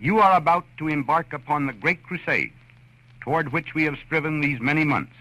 You are about to embark upon the great crusade toward which we have striven these many months.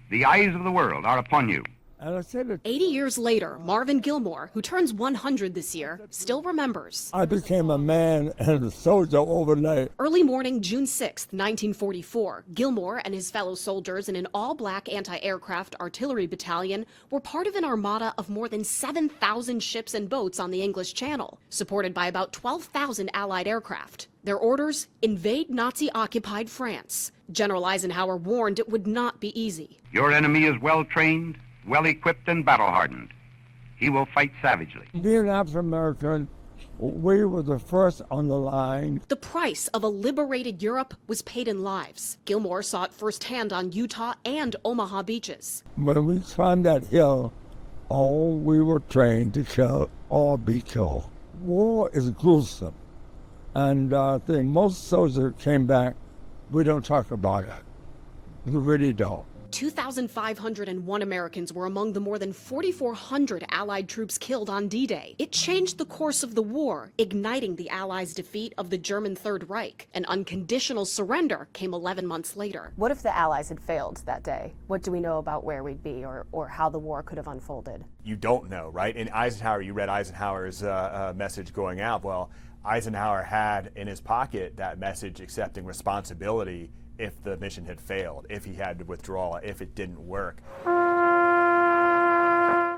The eyes of the world are upon you. 80 years later, Marvin Gilmore, who turns 100 this year, still remembers. I became a man and a soldier overnight. Early morning, June 6, 1944, Gilmore and his fellow soldiers in an all-black anti-aircraft artillery battalion were part of an armada of more than 7,000 ships and boats on the English Channel, supported by about 12,000 Allied aircraft. Their orders: invade Nazi-occupied France. General Eisenhower warned it would not be easy. Your enemy is well-trained, well-equipped, and battle-hardened. He will fight savagely. Being African-American, we were the first on the line. The price of a liberated Europe was paid in lives. Gilmore saw it firsthand on Utah and Omaha beaches. When we climbed that hill, all we were trained to kill or be killed. War is gruesome. And I think most soldiers came back, we don't talk about it. We really don't. 2,501 Americans were among the more than 4,400 Allied troops killed on D-Day. It changed the course of the war, igniting the Allies' defeat of the German Third Reich. An unconditional surrender came 11 months later. What if the Allies had failed that day? What do we know about where we'd be or how the war could have unfolded? You don't know, right? In Eisenhower, you read Eisenhower's message going out. Well, Eisenhower had in his pocket that message accepting responsibility if the mission had failed, if he had to withdraw, if it didn't work.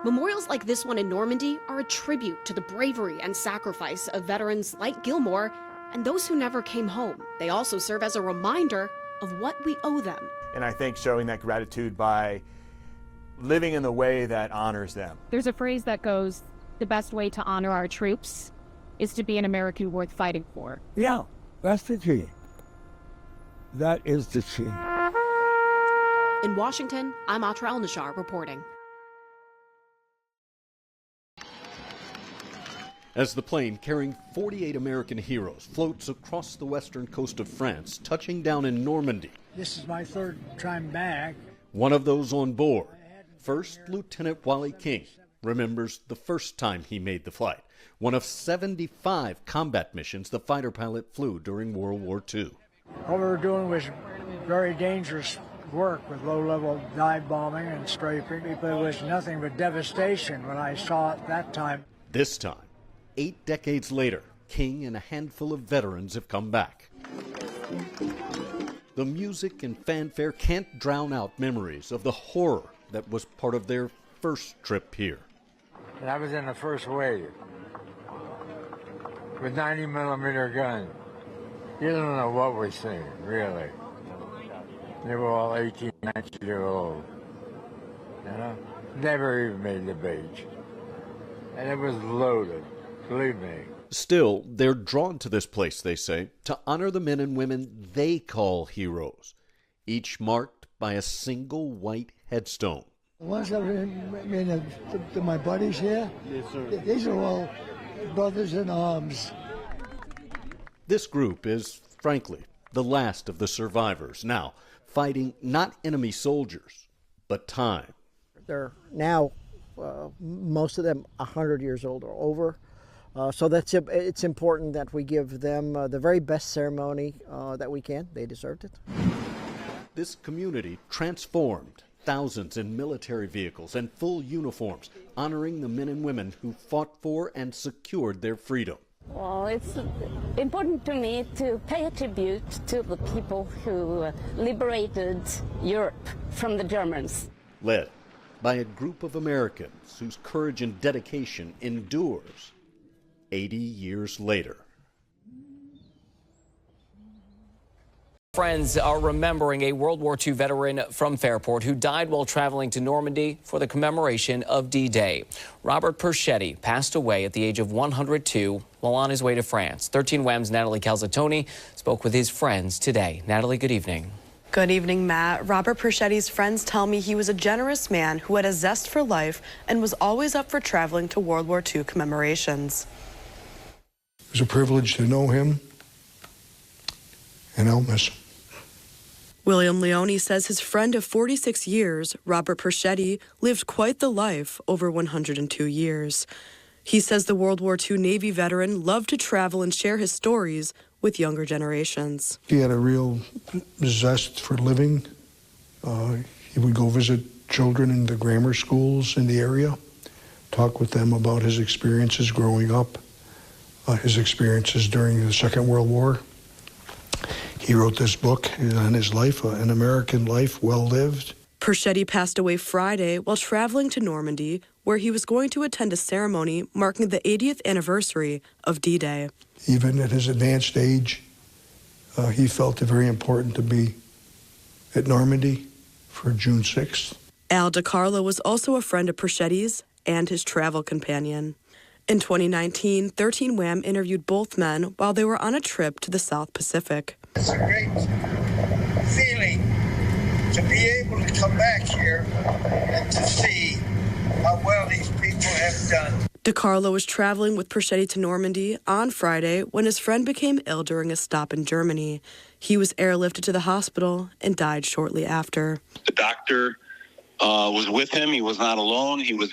Memorials like this one in Normandy are a tribute to the bravery and sacrifice of veterans like Gilmore and those who never came home. They also serve as a reminder of what we owe them. And I think showing that gratitude by living in the way that honors them. There's a phrase that goes, the best way to honor our troops is to be an American worth fighting for. Yeah, that's the key. That is the key. In Washington, I'm Atra El-Nashar reporting. As the plane carrying 48 American heroes floats across the western coast of France, touching down in Normandy. This is my third time back. One of those on board, First Lieutenant WOAI King, remembers the first time he made the flight. One of 75 combat missions the fighter pilot flew during World War II. What we were doing was very dangerous work with low-level dive bombing and strafing. But it was nothing but devastation when I saw it that time. This time, 8 decades later, King and a handful of veterans have come back. The music and fanfare can't drown out memories of the horror that was part of their first trip here. And I was in the first wave with 90-millimeter gun. You don't know what we're seeing, really. They were all 18, 19-year-old. You know? Never even made the beach. And it was loaded, believe me. Still, they're drawn to this place, they say, to honor the men and women they call heroes, each marked by a single white headstone. The ones that are my buddies here, yes, sir. These are all brothers in arms. This group is, frankly, the last of the survivors, now fighting not enemy soldiers, but time. They're now, most of them, 100 years old or over. So it's important that we give them the very best ceremony that we can. They deserved it. This community transformed, thousands in military vehicles and full uniforms, honoring the men and women who fought for and secured their freedom. Well, it's important to me to pay a tribute to the people who liberated Europe from the Germans. Led by a group of Americans whose courage and dedication endures 80 years later. Friends are remembering a World War II veteran from Fairport who died while traveling to Normandy for the commemoration of D-Day. Robert Perchetti passed away at the age of 102 while on his way to France. 13 WEM's Natalie Calzatoni spoke with his friends today. Natalie, good evening. Good evening, Matt. Robert Perchetti's friends tell me he was a generous man who had a zest for life and was always up for traveling to World War II commemorations. It was a privilege to know him, and I'll miss him. William Leone says his friend of 46 years, Robert Perchetti, lived quite the life over 102 years. He says the World War II Navy veteran loved to travel and share his stories with younger generations. He had a real zest for living. He would go visit children in the grammar schools in the area, talk with them about his experiences growing up, his experiences during the Second World War. He wrote this book on his life, An American Life Well Lived. Perchetti passed away Friday while traveling to Normandy, where he was going to attend a ceremony marking the 80th anniversary of D-Day. Even at his advanced age, he felt it very important to be at Normandy for June 6th. Al DiCarlo was also a friend of Perchetti's and his travel companion. In 2019, 13 Wham interviewed both men while they were on a trip to the South Pacific. It's a great feeling to be able to come back here and to see how well these people have done. DiCarlo was traveling with Perchetti to Normandy on Friday when his friend became ill during a stop in Germany. He was airlifted to the hospital and died shortly after. The doctor was with him. He was not alone. He was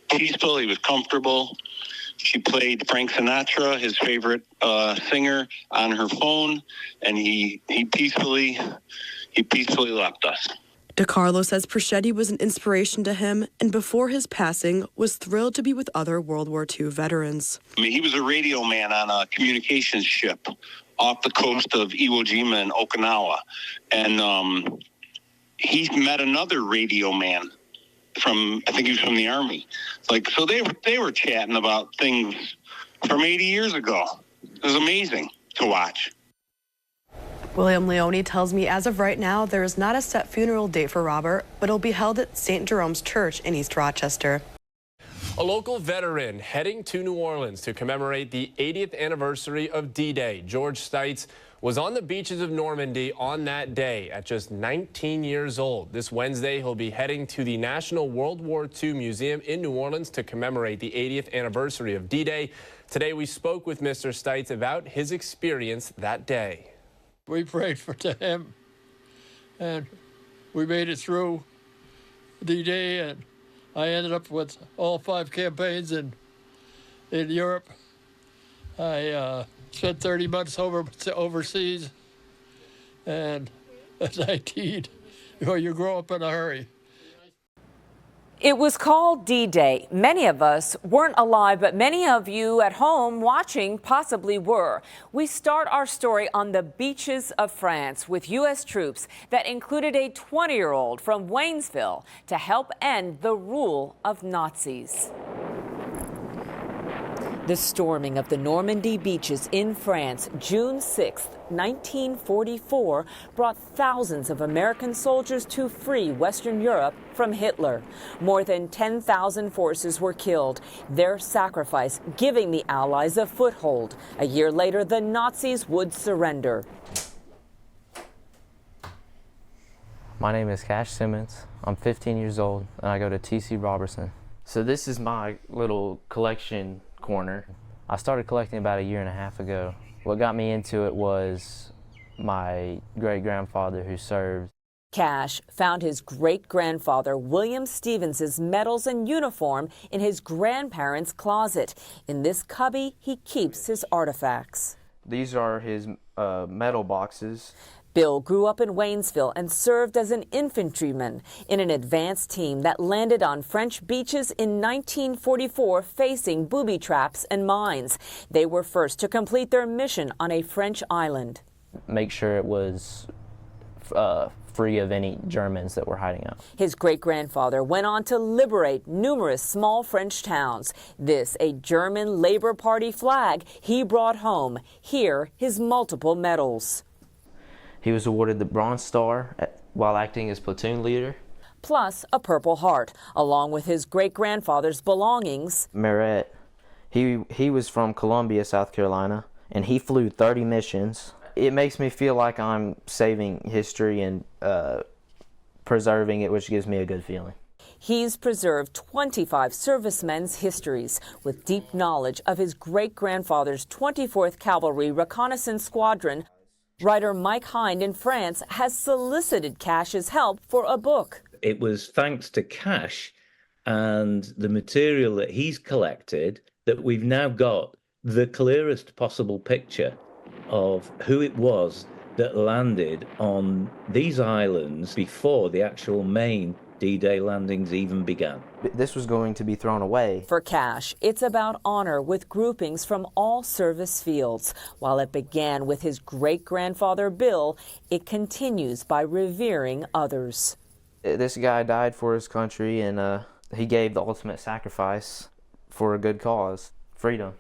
peaceful. He was comfortable. She played Frank Sinatra, his favorite singer, on her phone, and he peacefully left us. DiCarlo says Perchetti was an inspiration to him, and before his passing, was thrilled to be with other World War II veterans. I mean, he was a radio man on a communications ship off the coast of Iwo Jima in Okinawa, and he met another radio man I think he was from the Army. So they were chatting about things from 80 years ago. It was amazing to watch. William Leone tells me as of right now, there is not a set funeral date for Robert, but it'll be held at St. Jerome's Church in East Rochester. A local veteran heading to New Orleans to commemorate the 80th anniversary of D-Day. George Stites was on the beaches of Normandy on that day at just 19 years old. This Wednesday, he'll be heading to the National World War II Museum in New Orleans to commemorate the 80th anniversary of D-Day. Today, we spoke with Mr. Stites about his experience that day. We prayed for him, and we made it through D-Day, and I ended up with all 5 campaigns in Europe. I spent 30 months overseas, and at 19, you grow up in a hurry. It was called D-Day. Many of us weren't alive, but many of you at home watching possibly were. We start our story on the beaches of France with U.S. troops that included a 20-year-old from Waynesville to help end the rule of Nazis. The storming of the Normandy beaches in France, June 6, 1944, brought thousands of American soldiers to free Western Europe from Hitler. More than 10,000 forces were killed, their sacrifice giving the Allies a foothold. A year later, the Nazis would surrender. My name is Cash Simmons. I'm 15 years old, and I go to T.C. Robertson. So this is my little collection corner. I started collecting about a year and a half ago. What got me into it was my great-grandfather who served. Cash found his great-grandfather William Stevens's medals and uniform in his grandparents' closet. In this cubby, he keeps his artifacts. These are his medal boxes. Bill grew up in Waynesville and served as an infantryman in an advance team that landed on French beaches in 1944 facing booby traps and mines. They were first to complete their mission on a French island. Make sure it was free of any Germans that were hiding out. His great-grandfather went on to liberate numerous small French towns. This, a German Labor Party flag he brought home. Here, his multiple medals. He was awarded the Bronze Star while acting as platoon leader. Plus a Purple Heart, along with his great-grandfather's belongings. Merritt, he was from Columbia, South Carolina, and he flew 30 missions. It makes me feel like I'm saving history and preserving it, which gives me a good feeling. He's preserved 25 servicemen's histories with deep knowledge of his great-grandfather's 24th Cavalry Reconnaissance Squadron. Writer Mike Hind in France has solicited Cash's help for a book. It was thanks to Cash and the material that he's collected that we've now got the clearest possible picture of who it was that landed on these islands before the actual main D-Day landings even began. This was going to be thrown away. For Cash, it's about honor with groupings from all service fields. While it began with his great-grandfather Bill, it continues by revering others. This guy died for his country, and he gave the ultimate sacrifice for a good cause, freedom.